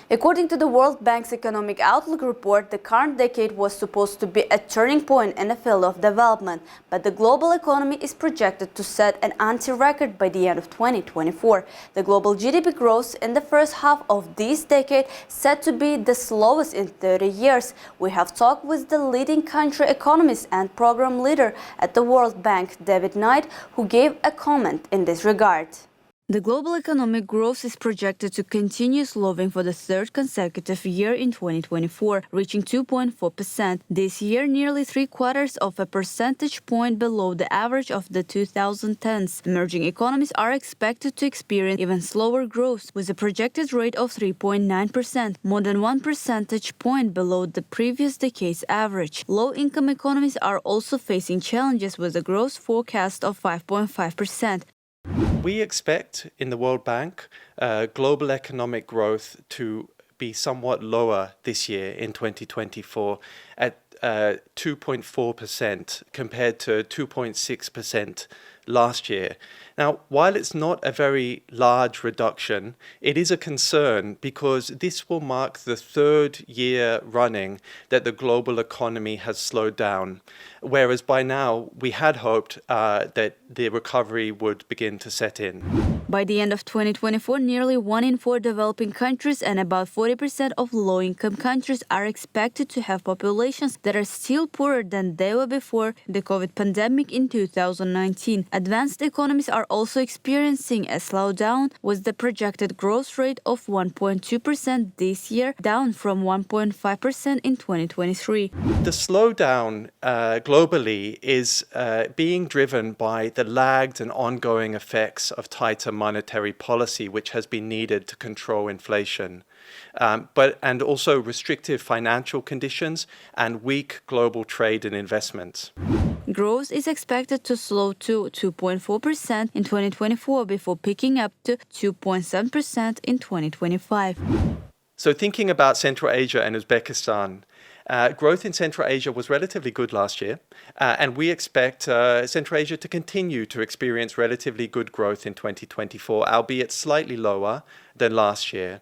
According to the World Bank's Economic Outlook report, the current decade was supposed to be a turning point in the field of development, but the global economy is projected to set an anti-record by the end of 2024. The global GDP growth in the first half of this decade said to be the slowest in 30 years. We have talked with the leading country economist and program leader at the World Bank, David Knight, who gave a comment in this regard. The global economic growth is projected to continue slowing for the third consecutive year in 2024, reaching 2.4%. This year, nearly 3/4 of a percentage point below the average of the 2010s. Emerging economies are expected to experience even slower growth, with a projected rate of 3.9%, more than 1 percentage point below the previous decade's average. Low-income economies are also facing challenges with a growth forecast of 5.5%. We expect in the World Bank global economic growth to be somewhat lower this year in 2024 at 2.4% compared to 2.6% last year. Now, while it's not a very large reduction, it is a concern because this will mark the third year running that the global economy has slowed down, whereas by now we had hoped that the recovery would begin to set in. By the end of 2024, nearly 1 in 4 developing countries and about 40% of low-income countries are expected to have populations that are still poorer than they were before the COVID pandemic in 2019. Advanced economies are also experiencing a slowdown, with the projected growth rate of 1.2% this year, down from 1.5% in 2023. The slowdown globally is being driven by the lagged and ongoing effects of tighter monetary policy, which has been needed to control inflation, and also restrictive financial conditions and weak global trade and investments. Growth is expected to slow to 2.4% in 2024 before picking up to 2.7% in 2025. So thinking about Central Asia and Uzbekistan, growth in Central Asia was relatively good last year, and we expect Central Asia to continue to experience relatively good growth in 2024, albeit slightly lower than last year.